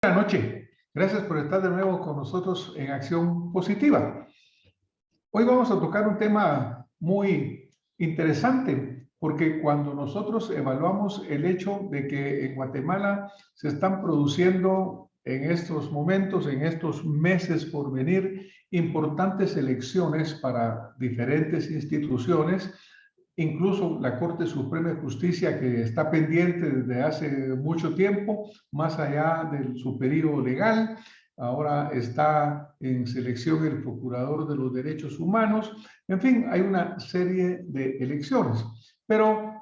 Buenas noches. Gracias por estar de nuevo con nosotros en Acción Positiva. Hoy vamos a tocar un tema muy interesante, porque cuando nosotros evaluamos el hecho de que en Guatemala se están produciendo en estos momentos, en estos meses por venir, importantes elecciones para diferentes instituciones, incluso la Corte Suprema de Justicia, que está pendiente desde hace mucho tiempo, más allá de su periodo legal. Ahora está en selección el Procurador de los Derechos Humanos. En fin, hay una serie de elecciones. Pero,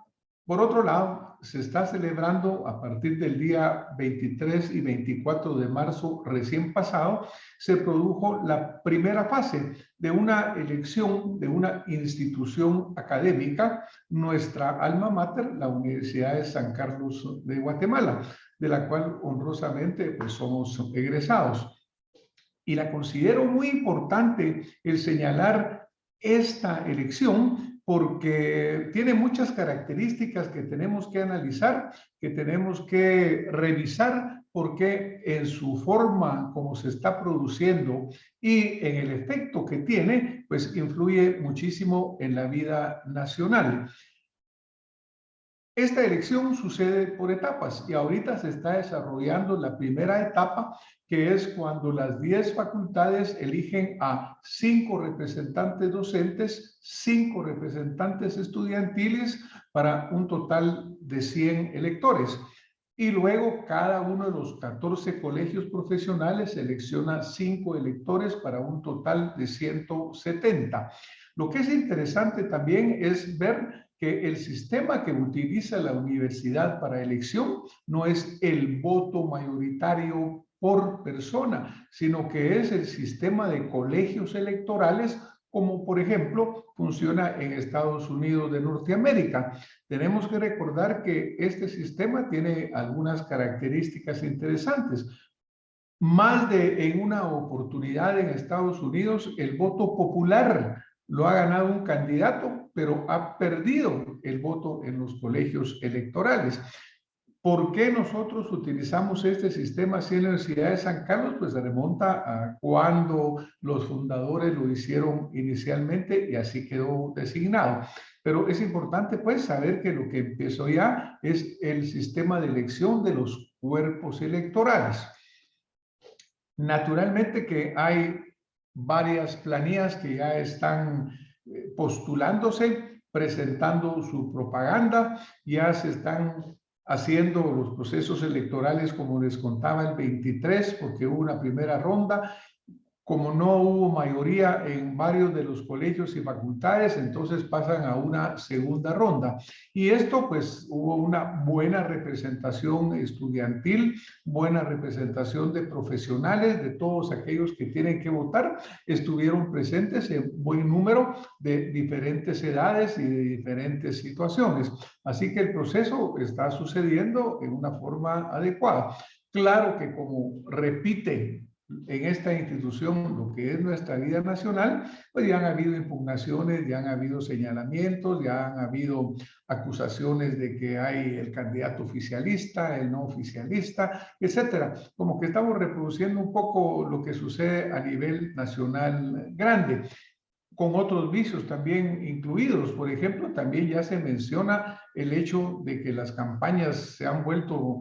por otro lado, se está celebrando a partir del día 23 y 24 de marzo recién pasado, se produjo la primera fase de una elección de una institución académica, nuestra alma mater, la Universidad de San Carlos de Guatemala, de la cual honrosamente pues, somos egresados. Y la considero muy importante el señalar esta elección porque tiene muchas características que tenemos que analizar, que tenemos que revisar, porque en su forma como se está produciendo y en el efecto que tiene, pues influye muchísimo en la vida nacional. Esta elección sucede por etapas y ahorita se está desarrollando la primera etapa, que es cuando las 10 facultades eligen a 5 representantes docentes, 5 representantes estudiantiles para un total de 100 electores. Y luego cada uno de los 14 colegios profesionales selecciona 5 electores para un total de 170. Lo que es interesante también es ver que el sistema que utiliza la universidad para elección no es el voto mayoritario por persona, sino que es el sistema de colegios electorales, como por ejemplo funciona en Estados Unidos de Norteamérica. Tenemos que recordar que este sistema tiene algunas características interesantes. Más de en una oportunidad en Estados Unidos, el voto popular lo ha ganado un candidato, pero ha perdido el voto en los colegios electorales. ¿Por qué nosotros utilizamos este sistema así en la Universidad de San Carlos? Pues se remonta a cuando los fundadores lo hicieron inicialmente y así quedó designado. Pero es importante pues saber que lo que empezó ya es el sistema de elección de los cuerpos electorales. Naturalmente que hay varias planillas que ya están postulándose, presentando su propaganda, ya se están haciendo los procesos electorales, como les contaba, el 23, porque hubo una primera ronda. Como no hubo mayoría en varios de los colegios y facultades, entonces pasan a una segunda ronda. Y esto, pues, hubo una buena representación estudiantil, buena representación de profesionales, de todos aquellos que tienen que votar, estuvieron presentes en buen número de diferentes edades y de diferentes situaciones. Así que el proceso está sucediendo en una forma adecuada. Claro que como repite en esta institución lo que es nuestra vida nacional, pues ya han habido impugnaciones, ya han habido señalamientos, ya han habido acusaciones de que hay el candidato oficialista, el no oficialista, etcétera. Como que estamos reproduciendo un poco lo que sucede a nivel nacional grande, con otros vicios también incluidos. Por ejemplo, también ya se menciona el hecho de que las campañas se han vuelto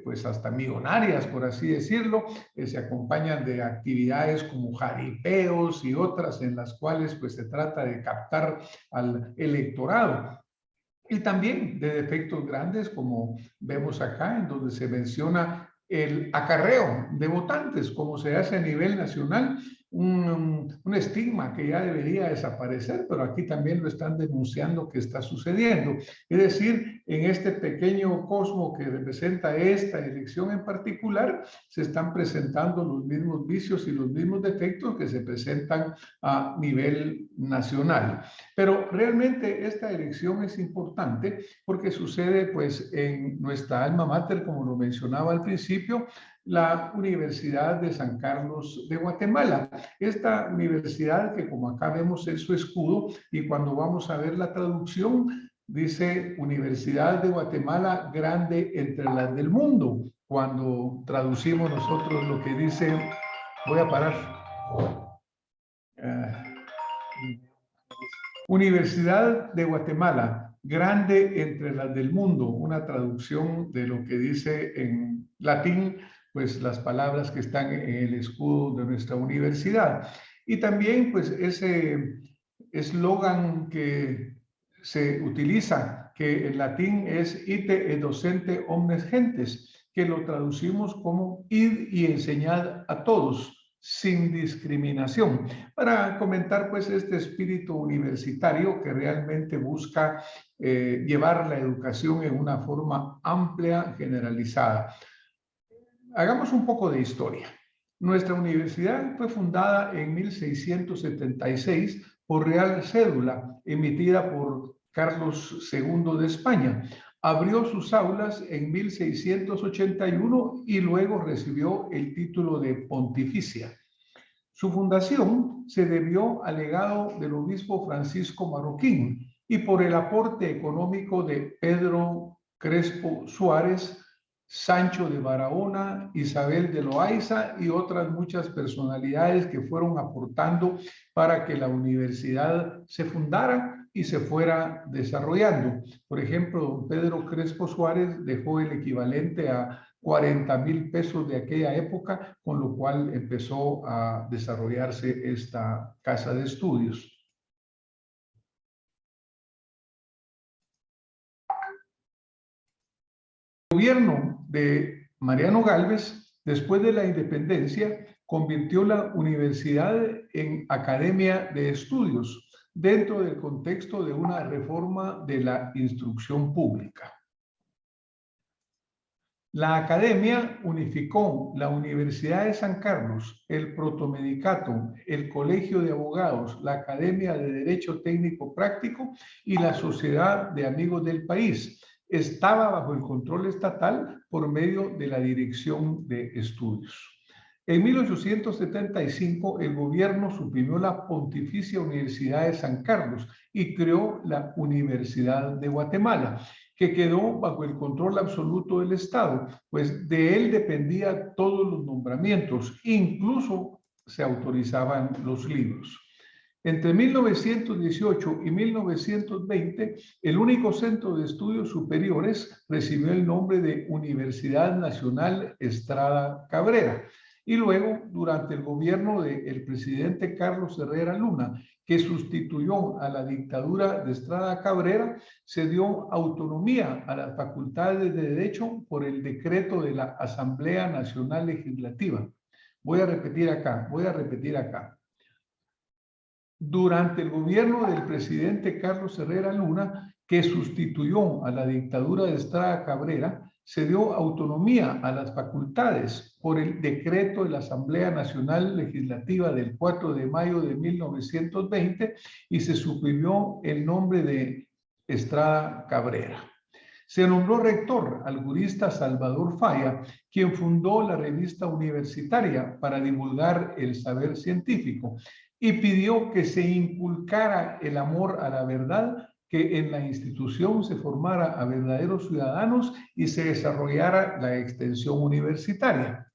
pues hasta millonarias, por así decirlo, se acompañan de actividades como jaripeos y otras en las cuales pues se trata de captar al electorado. Y también de defectos grandes, como vemos acá, en donde se menciona el acarreo de votantes, como se hace a nivel nacional, un estigma que ya debería desaparecer, pero aquí también lo están denunciando que está sucediendo. Es decir, en este pequeño cosmo que representa esta elección en particular, se están presentando los mismos vicios y los mismos defectos que se presentan a nivel nacional. Pero realmente esta elección es importante porque sucede pues en nuestra alma mater, como lo mencionaba al principio, la Universidad de San Carlos de Guatemala. Esta universidad que como acá vemos es su escudo y cuando vamos a ver la traducción dice Universidad de Guatemala grande entre las del mundo. cuando traducimos nosotros lo que dice, voy a parar. Universidad de Guatemala, grande entre las del mundo, una traducción de lo que dice en latín, pues las palabras que están en el escudo de nuestra universidad. Y también pues ese eslogan que se utiliza, que en latín es ite et docente omnes gentes, que lo traducimos como id y enseñad a todos, sin discriminación, para comentar pues este espíritu universitario que realmente busca llevar la educación en una forma amplia, generalizada. Hagamos un poco de historia. Nuestra universidad fue fundada en 1676 por Real Cédula, emitida por Carlos II de España. Abrió sus aulas en 1681 y luego recibió el título de pontificia. Su fundación se debió al legado del obispo Francisco Marroquín y por el aporte económico de Pedro Crespo Suárez, Sancho de Barahona, Isabel de Loaiza y otras muchas personalidades que fueron aportando para que la universidad se fundara y se fuera desarrollando. Por ejemplo, don Pedro Crespo Suárez dejó el equivalente a 40,000 pesos de aquella época, con lo cual empezó a desarrollarse esta casa de estudios. El gobierno de Mariano Gálvez, después de la independencia, convirtió la universidad en academia de estudios dentro del contexto de una reforma de la instrucción pública. La academia unificó la Universidad de San Carlos, el Protomedicato, el Colegio de Abogados, la Academia de Derecho Técnico Práctico y la Sociedad de Amigos del País. Estaba bajo el control estatal por medio de la Dirección de Estudios. En 1875, el gobierno suprimió la Pontificia Universidad de San Carlos y creó la Universidad de Guatemala, que quedó bajo el control absoluto del Estado, pues de él dependían todos los nombramientos, incluso se autorizaban los libros. Entre 1918 y 1920, el único centro de estudios superiores recibió el nombre de Universidad Nacional Estrada Cabrera. Y luego, durante el gobierno del presidente Carlos Herrera Luna, que sustituyó a la dictadura de Estrada Cabrera, se dio autonomía a las facultades de Derecho por el decreto de la Asamblea Nacional Legislativa. Voy a repetir acá. Durante el gobierno del presidente Carlos Herrera Luna, que sustituyó a la dictadura de Estrada Cabrera, se dio autonomía a las facultades por el decreto de la Asamblea Nacional Legislativa del 4 de mayo de 1920 y se suprimió el nombre de Estrada Cabrera. Se nombró rector al jurista Salvador Falla, quien fundó la revista universitaria para divulgar el saber científico y pidió que se inculcara el amor a la verdad, que en la institución se formara a verdaderos ciudadanos y se desarrollara la extensión universitaria.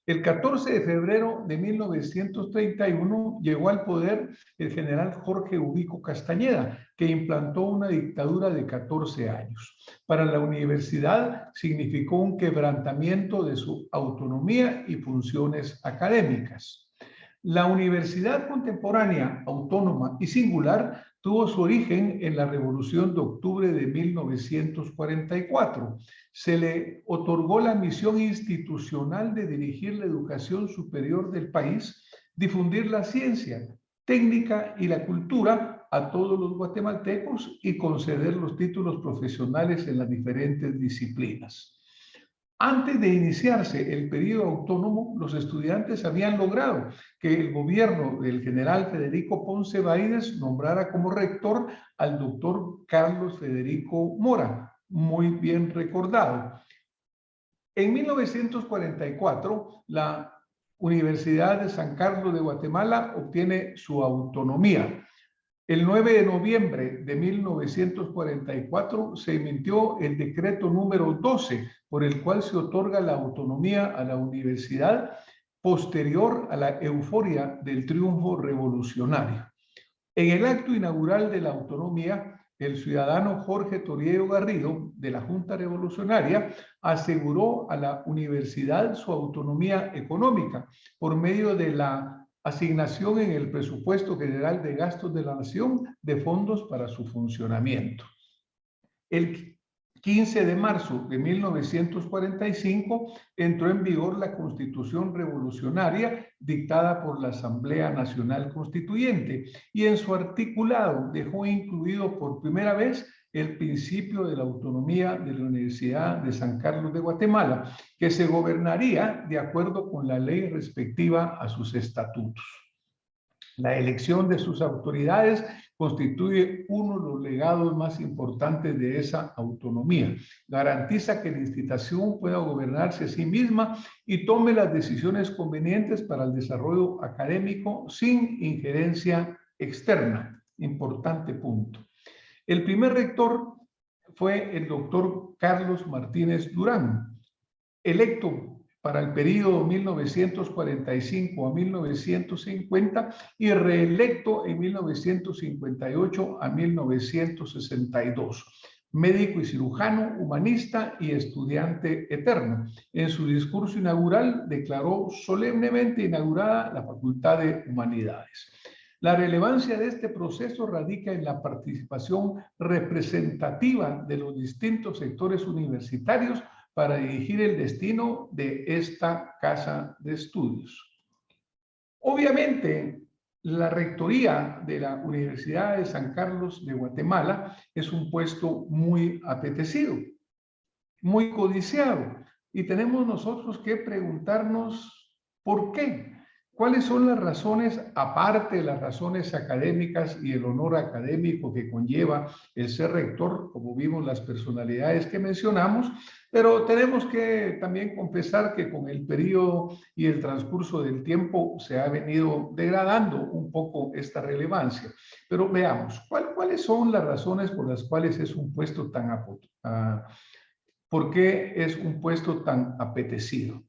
El 14 de febrero de 1931 llegó al poder el general Jorge Ubico Castañeda, que implantó una dictadura de 14 años. Para la universidad significó un quebrantamiento de su autonomía y funciones académicas. La universidad contemporánea, autónoma y singular tuvo su origen en la Revolución de Octubre de 1944. Se le otorgó la misión institucional de dirigir la educación superior del país, difundir la ciencia, técnica y la cultura a todos los guatemaltecos y conceder los títulos profesionales en las diferentes disciplinas. Antes de iniciarse el periodo autónomo, los estudiantes habían logrado que el gobierno del general Federico Ponce Baides nombrara como rector al doctor Carlos Federico Mora, muy bien recordado. En 1944, la Universidad de San Carlos de Guatemala obtiene su autonomía. El 9 de noviembre de 1944 se emitió el decreto número 12, por el cual se otorga la autonomía a la universidad posterior a la euforia del triunfo revolucionario. En el acto inaugural de la autonomía, el ciudadano Jorge Toriero Garrido, de la Junta Revolucionaria, aseguró a la universidad su autonomía económica por medio de la asignación en el presupuesto general de gastos de la nación de fondos para su funcionamiento. El 15 de marzo de 1945 entró en vigor la Constitución Revolucionaria dictada por la Asamblea Nacional Constituyente y en su articulado dejó incluido por primera vez el principio de la autonomía de la Universidad de San Carlos de Guatemala, que se gobernaría de acuerdo con la ley respectiva a sus estatutos. La elección de sus autoridades constituye uno de los legados más importantes de esa autonomía. Garantiza que la institución pueda gobernarse a sí misma y tome las decisiones convenientes para el desarrollo académico sin injerencia externa. Importante punto. El primer rector fue el doctor Carlos Martínez Durán, electo para el periodo 1945 a 1950 y reelecto en 1958 a 1962. Médico y cirujano, humanista y estudiante eterno. En su discurso inaugural declaró solemnemente inaugurada la Facultad de Humanidades. La relevancia de este proceso radica en la participación representativa de los distintos sectores universitarios para dirigir el destino de esta casa de estudios. Obviamente, la rectoría de la Universidad de San Carlos de Guatemala es un puesto muy apetecido, muy codiciado, y tenemos nosotros que preguntarnos ¿por qué? ¿Cuáles son las razones, aparte de las razones académicas y el honor académico que conlleva el ser rector, como vimos las personalidades que mencionamos? Pero tenemos que también confesar que con el periodo y el transcurso del tiempo se ha venido degradando un poco esta relevancia. Pero veamos, ¿cuáles son las razones por las cuales es un puesto tan ¿por qué es un puesto tan apetecido?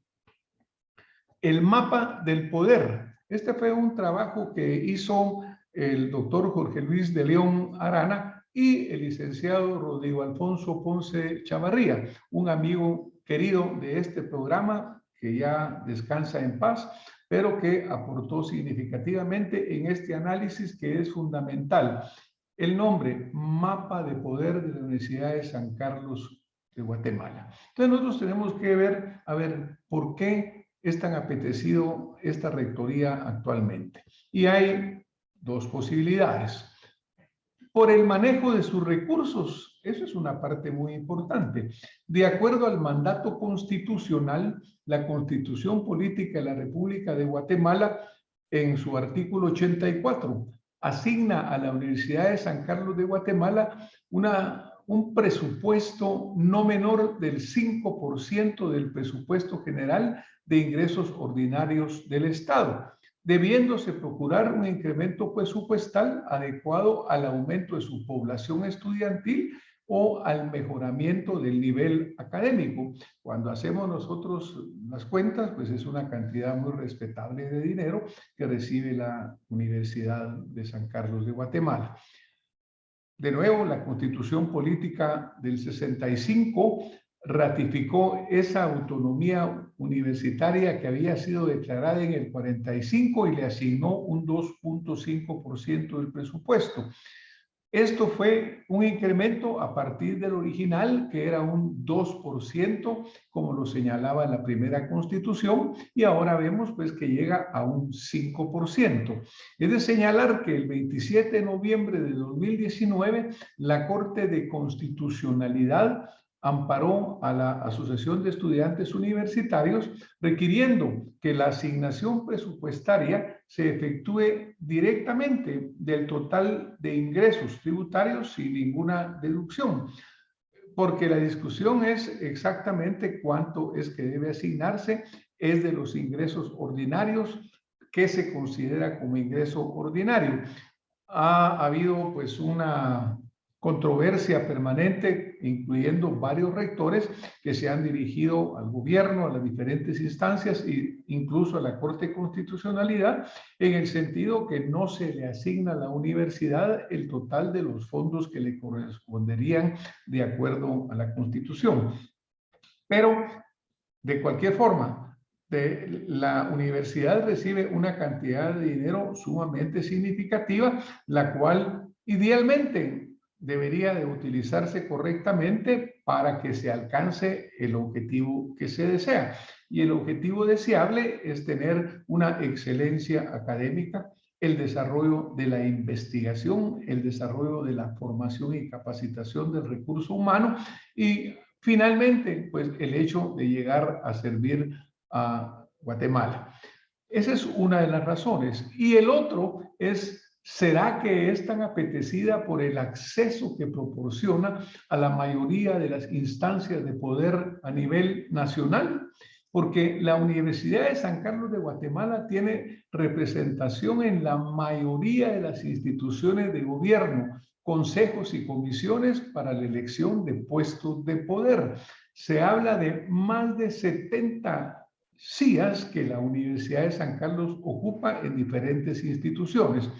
El mapa del poder. Este fue un trabajo que hizo el doctor Jorge Luis de León Arana y el licenciado Rodrigo Alfonso Ponce Chavarría, un amigo querido de este programa que ya descansa en paz, pero que aportó significativamente en este análisis que es fundamental. El nombre, Mapa de Poder de la Universidad de San Carlos de Guatemala. Entonces nosotros tenemos que ver, a ver, ¿por qué es tan apetecido esta rectoría actualmente? Y hay dos posibilidades. Por el manejo de sus recursos, eso es una parte muy importante. De acuerdo al mandato constitucional, la Constitución Política de la República de Guatemala, en su artículo 84, asigna a la Universidad de San Carlos de Guatemala un presupuesto no menor del 5% del presupuesto general de ingresos ordinarios del Estado, debiéndose procurar un incremento presupuestal adecuado al aumento de su población estudiantil o al mejoramiento del nivel académico. Cuando hacemos nosotros las cuentas, pues es una cantidad muy respetable de dinero que recibe la Universidad de San Carlos de Guatemala. De nuevo, la Constitución Política del 65 ratificó esa autonomía universitaria que había sido declarada en el 45 y le asignó un 2.5% del presupuesto. Esto fue un incremento a partir del original, que era un 2%, como lo señalaba la primera Constitución, y ahora vemos pues que llega a un 5%. Es de señalar que el 27 de noviembre de 2019, la Corte de Constitucionalidad amparó a la Asociación de Estudiantes Universitarios requiriendo que la asignación presupuestaria se efectúe directamente del total de ingresos tributarios sin ninguna deducción, porque la discusión es exactamente cuánto es que debe asignarse, es de los ingresos ordinarios que se considera como ingreso ordinario. ha habido pues una controversia permanente, incluyendo varios rectores que se han dirigido al gobierno, a las diferentes instancias e incluso a la Corte de Constitucionalidad, en el sentido que no se le asigna a la universidad el total de los fondos que le corresponderían de acuerdo a la Constitución. Pero, de cualquier forma, la universidad recibe una cantidad de dinero sumamente significativa, la cual idealmente debería de utilizarse correctamente para que se alcance el objetivo que se desea. Y el objetivo deseable es tener una excelencia académica, el desarrollo de la investigación, el desarrollo de la formación y capacitación del recurso humano y finalmente, pues el hecho de llegar a servir a Guatemala. Esa es una de las razones. Y el otro es, ¿será que es tan apetecida por el acceso que proporciona a la mayoría de las instancias de poder a nivel nacional? Porque la Universidad de San Carlos de Guatemala tiene representación en la mayoría de las instituciones de gobierno, consejos y comisiones para la elección de puestos de poder. Se habla de más de 70 sillas que la Universidad de San Carlos ocupa en diferentes instituciones.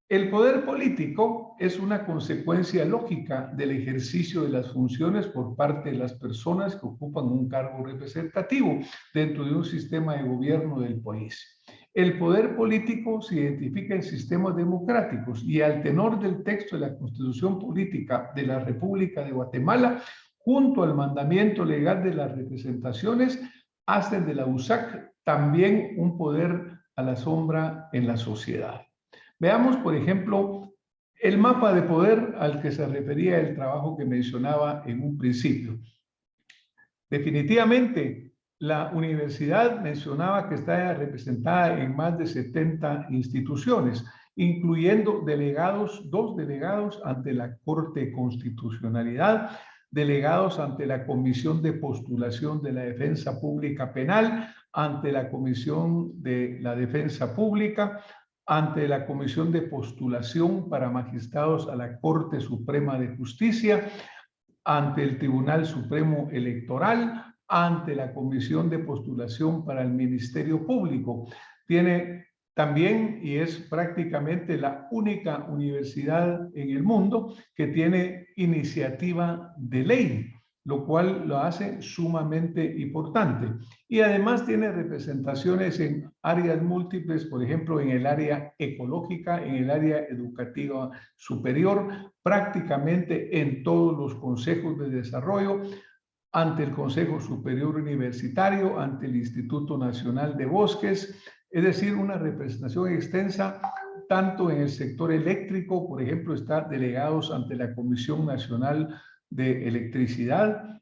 El poder político es una consecuencia lógica del ejercicio de las funciones por parte de las personas que ocupan un cargo representativo dentro de un sistema de gobierno del país. El poder político se identifica en sistemas democráticos y al tenor del texto de la Constitución Política de la República de Guatemala, junto al mandamiento legal de las representaciones, hacen de la USAC también un poder a la sombra en la sociedad. Veamos, por ejemplo, el mapa de poder al que se refería el trabajo que mencionaba en un principio. Definitivamente, la universidad mencionaba que está representada en más de 70 instituciones, incluyendo delegados, 2 delegados ante la Corte de Constitucionalidad, delegados ante la Comisión de Postulación de la Defensa Pública Penal, ante la Comisión de la Defensa Pública, ante la Comisión de Postulación para Magistrados a la Corte Suprema de Justicia, ante el Tribunal Supremo Electoral, ante la Comisión de Postulación para el Ministerio Público. Tiene también, y es prácticamente la única universidad en el mundo que tiene iniciativa de ley, lo cual lo hace sumamente importante. Y además tiene representaciones en áreas múltiples, por ejemplo, en el área ecológica, en el área educativa superior, prácticamente en todos los consejos de desarrollo, ante el Consejo Superior Universitario, ante el Instituto Nacional de Bosques, es decir, una representación extensa tanto en el sector eléctrico, por ejemplo, está delegados ante la Comisión Nacional de Electricidad.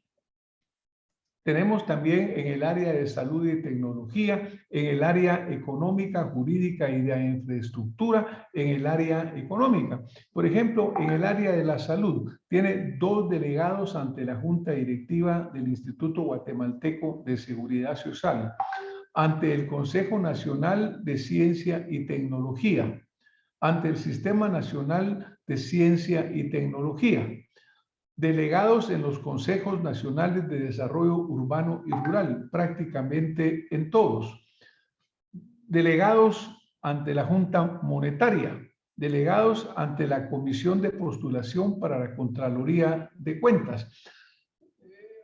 Tenemos también en el área de salud y tecnología, en el área económica, jurídica y de infraestructura, en el área económica. Por ejemplo, en el área de la salud, tiene 2 delegados ante la Junta Directiva del Instituto Guatemalteco de Seguridad Social, ante el Consejo Nacional de Ciencia y Tecnología, ante el Sistema Nacional de Ciencia y Tecnología, delegados en los Consejos Nacionales de Desarrollo Urbano y Rural, prácticamente en todos, delegados ante la Junta Monetaria, delegados ante la Comisión de Postulación para la Contraloría de Cuentas.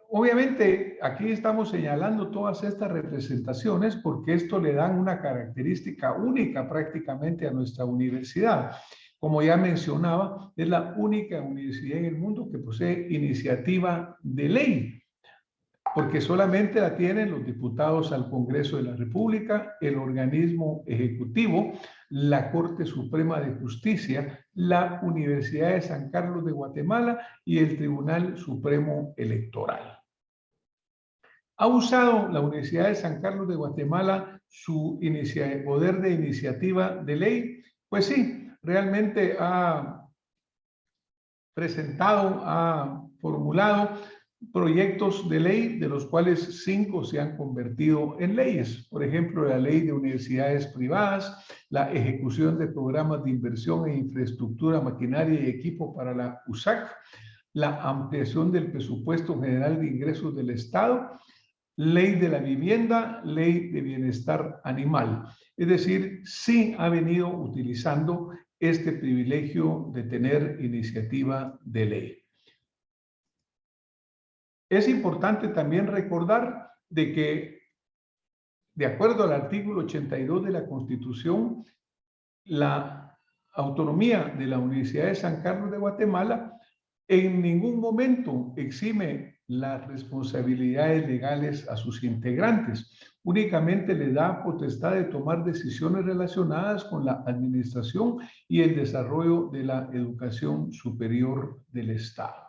Obviamente, aquí estamos señalando todas estas representaciones porque esto le dan una característica única prácticamente a nuestra universidad. Como ya mencionaba, es la única universidad en el mundo que posee iniciativa de ley, porque solamente la tienen los diputados al Congreso de la República, el organismo ejecutivo, la Corte Suprema de Justicia, la Universidad de San Carlos de Guatemala y el Tribunal Supremo Electoral. ¿Ha usado la Universidad de San Carlos de Guatemala su poder de iniciativa de ley? Pues sí. Realmente ha presentado, ha formulado proyectos de ley, de los cuales 5 se han convertido en leyes. Por ejemplo, la ley de universidades privadas, la ejecución de programas de inversión en infraestructura, maquinaria y equipo para la USAC, la ampliación del presupuesto general de ingresos del Estado, ley de la vivienda, ley de bienestar animal. Es decir, sí ha venido utilizando este privilegio de tener iniciativa de ley. Es importante también recordar de que, de acuerdo al artículo 82 de la Constitución, la autonomía de la Universidad de San Carlos de Guatemala en ningún momento exime las responsabilidades legales a sus integrantes. Únicamente le da potestad de tomar decisiones relacionadas con la administración y el desarrollo de la educación superior del Estado.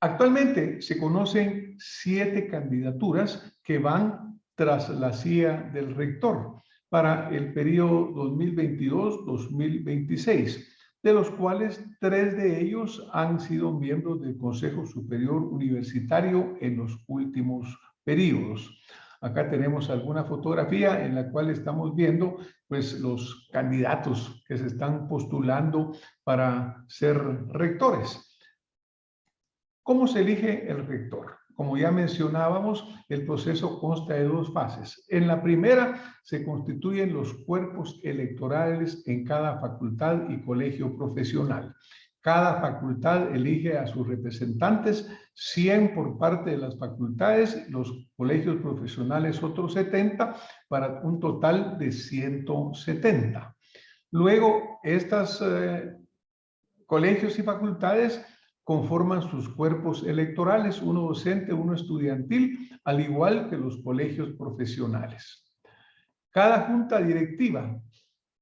Actualmente se conocen 7 candidaturas que van tras la silla del rector para el periodo 2022-2026, de los cuales 3 de ellos han sido miembros del Consejo Superior Universitario en los últimos periodos. Acá tenemos alguna fotografía en la cual estamos viendo pues los candidatos que se están postulando para ser rectores. ¿Cómo se elige el rector? Como ya mencionábamos, el proceso consta de 2 fases. En la primera se constituyen los cuerpos electorales en cada facultad y colegio profesional. Cada facultad elige a sus representantes, 100 por parte de las facultades, los colegios profesionales otros 70, para un total de 170. Luego, estos colegios y facultades conforman sus cuerpos electorales, uno docente, uno estudiantil, al igual que los colegios profesionales. Cada junta directiva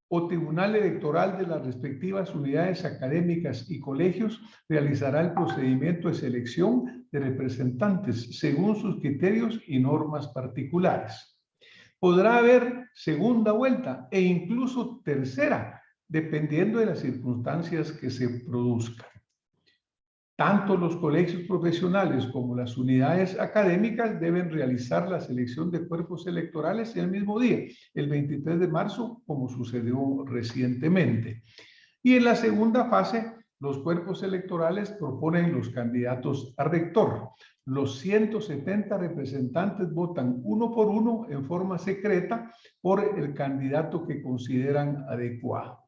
o tribunal electoral de las respectivas unidades académicas y colegios realizará el procedimiento de selección de representantes según sus criterios y normas particulares. Podrá haber segunda vuelta e incluso tercera, dependiendo de las circunstancias que se produzcan. Tanto los colegios profesionales como las unidades académicas deben realizar la selección de cuerpos electorales el mismo día, el 23 de marzo, como sucedió recientemente. Y en la segunda fase, los cuerpos electorales proponen los candidatos a rector. Los 170 representantes votan uno por uno en forma secreta por el candidato que consideran adecuado.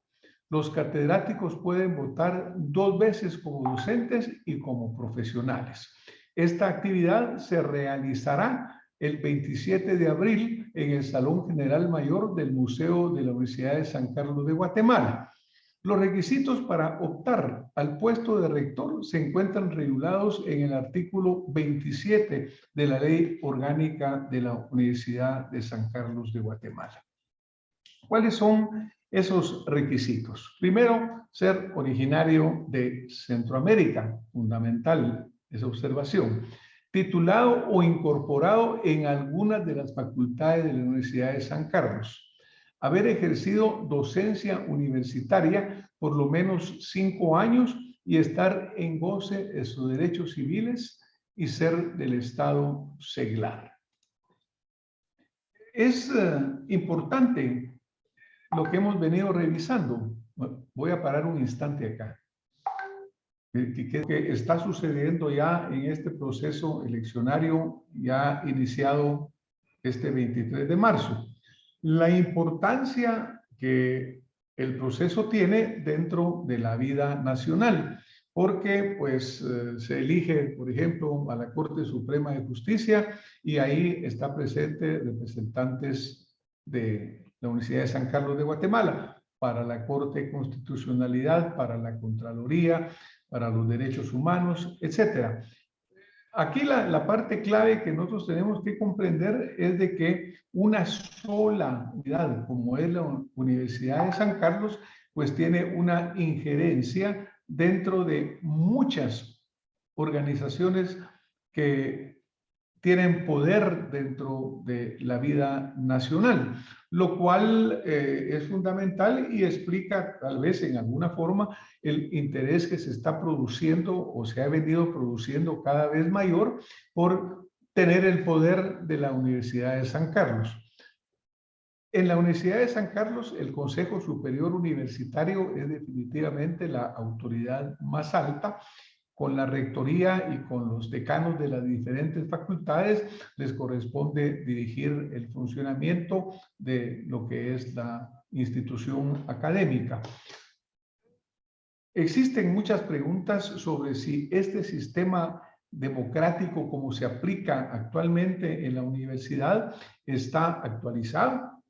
Los catedráticos pueden votar 2 veces como docentes y como profesionales. Esta actividad se realizará el 27 de abril en el Salón General Mayor del Museo de la Universidad de San Carlos de Guatemala. Los requisitos para optar al puesto de rector se encuentran regulados en el artículo 27 de la Ley Orgánica de la Universidad de San Carlos de Guatemala. ¿Cuáles son esos requisitos? Primero, ser originario de Centroamérica, fundamental esa observación. Titulado o incorporado en algunas de las facultades de la Universidad de San Carlos. Haber ejercido docencia universitaria por lo menos 5 años y estar en goce de sus derechos civiles y ser del Estado seglar. Es importante lo que hemos venido revisando. Voy a parar un instante acá. Que está sucediendo ya en este proceso eleccionario ya iniciado este 23 de marzo. La importancia que el proceso tiene dentro de la vida nacional, porque pues se elige, por ejemplo, a la Corte Suprema de Justicia y ahí está presente representantes de la Universidad de San Carlos de Guatemala, para la Corte de Constitucionalidad, para la Contraloría, para los derechos humanos, etcétera. Aquí la parte clave que nosotros tenemos que comprender es de que una sola unidad, como es la Universidad de San Carlos, pues tiene una injerencia dentro de muchas organizaciones que tienen poder dentro de la vida nacional, lo cual es fundamental y explica tal vez en alguna forma el interés que se está produciendo o se ha venido produciendo cada vez mayor por tener el poder de la Universidad de San Carlos. En la Universidad de San Carlos, el Consejo Superior Universitario es definitivamente la autoridad más alta. Con la rectoría y con los decanos de las diferentes facultades les corresponde dirigir el funcionamiento de lo que es la institución académica. Existen muchas preguntas sobre si este sistema democrático como se aplica actualmente en la universidad está actualizado,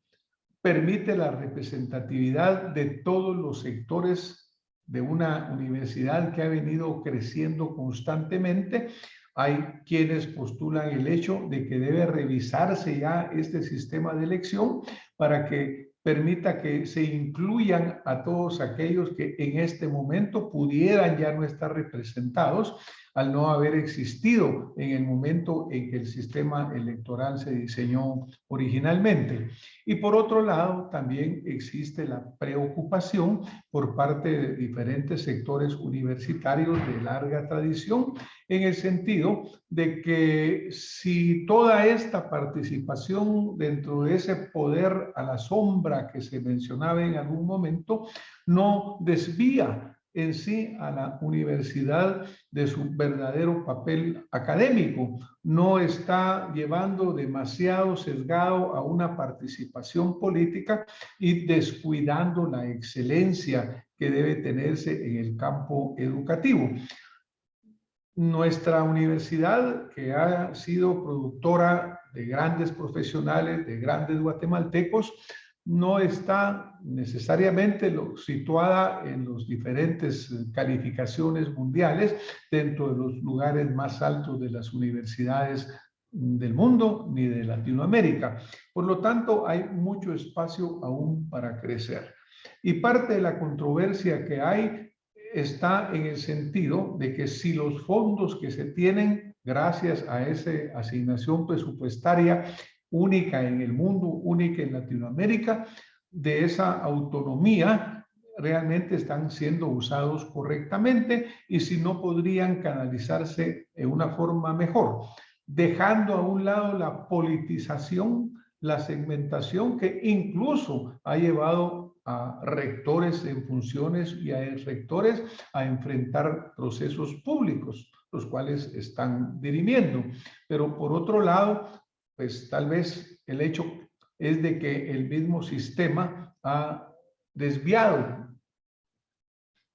permite la representatividad de todos los sectores de una universidad que ha venido creciendo constantemente. Hay quienes postulan el hecho de que debe revisarse ya este sistema de elección para que permita que se incluyan a todos aquellos que en este momento pudieran ya no estar representados al no haber existido en el momento en que el sistema electoral se diseñó originalmente. Y por otro lado, también existe la preocupación por parte de diferentes sectores universitarios de larga tradición, en el sentido de que si toda esta participación dentro de ese poder a la sombra que se mencionaba en algún momento, no desvía en sí a la universidad de su verdadero papel académico, no está llevando demasiado sesgado a una participación política y descuidando la excelencia que debe tenerse en el campo educativo. Nuestra universidad, que ha sido productora de grandes profesionales, de grandes guatemaltecos, no está necesariamente situada en las diferentes calificaciones mundiales dentro de los lugares más altos de las universidades del mundo ni de Latinoamérica. Por lo tanto, hay mucho espacio aún para crecer. Y parte de la controversia que hay está en el sentido de que si los fondos que se tienen gracias a esa asignación presupuestaria única en el mundo, única en Latinoamérica, de esa autonomía realmente están siendo usados correctamente y si no podrían canalizarse de una forma mejor, dejando a un lado la politización, la segmentación que incluso ha llevado a rectores en funciones y a rectores a enfrentar procesos públicos, los cuales están dirimiendo. Pero por otro lado, pues tal vez el hecho es de que el mismo sistema ha desviado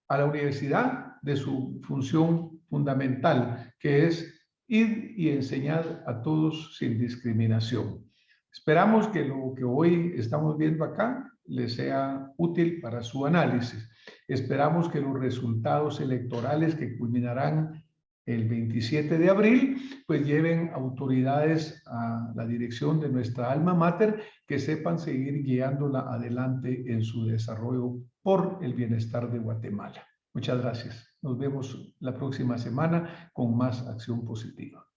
a la universidad de su función fundamental, que es ir y enseñar a todos sin discriminación. Esperamos que lo que hoy estamos viendo acá les sea útil para su análisis. Esperamos que los resultados electorales que culminarán el 27 de abril, pues lleven autoridades a la dirección de nuestra alma mater que sepan seguir guiándola adelante en su desarrollo por el bienestar de Guatemala. Muchas gracias. Nos vemos la próxima semana con más acción positiva.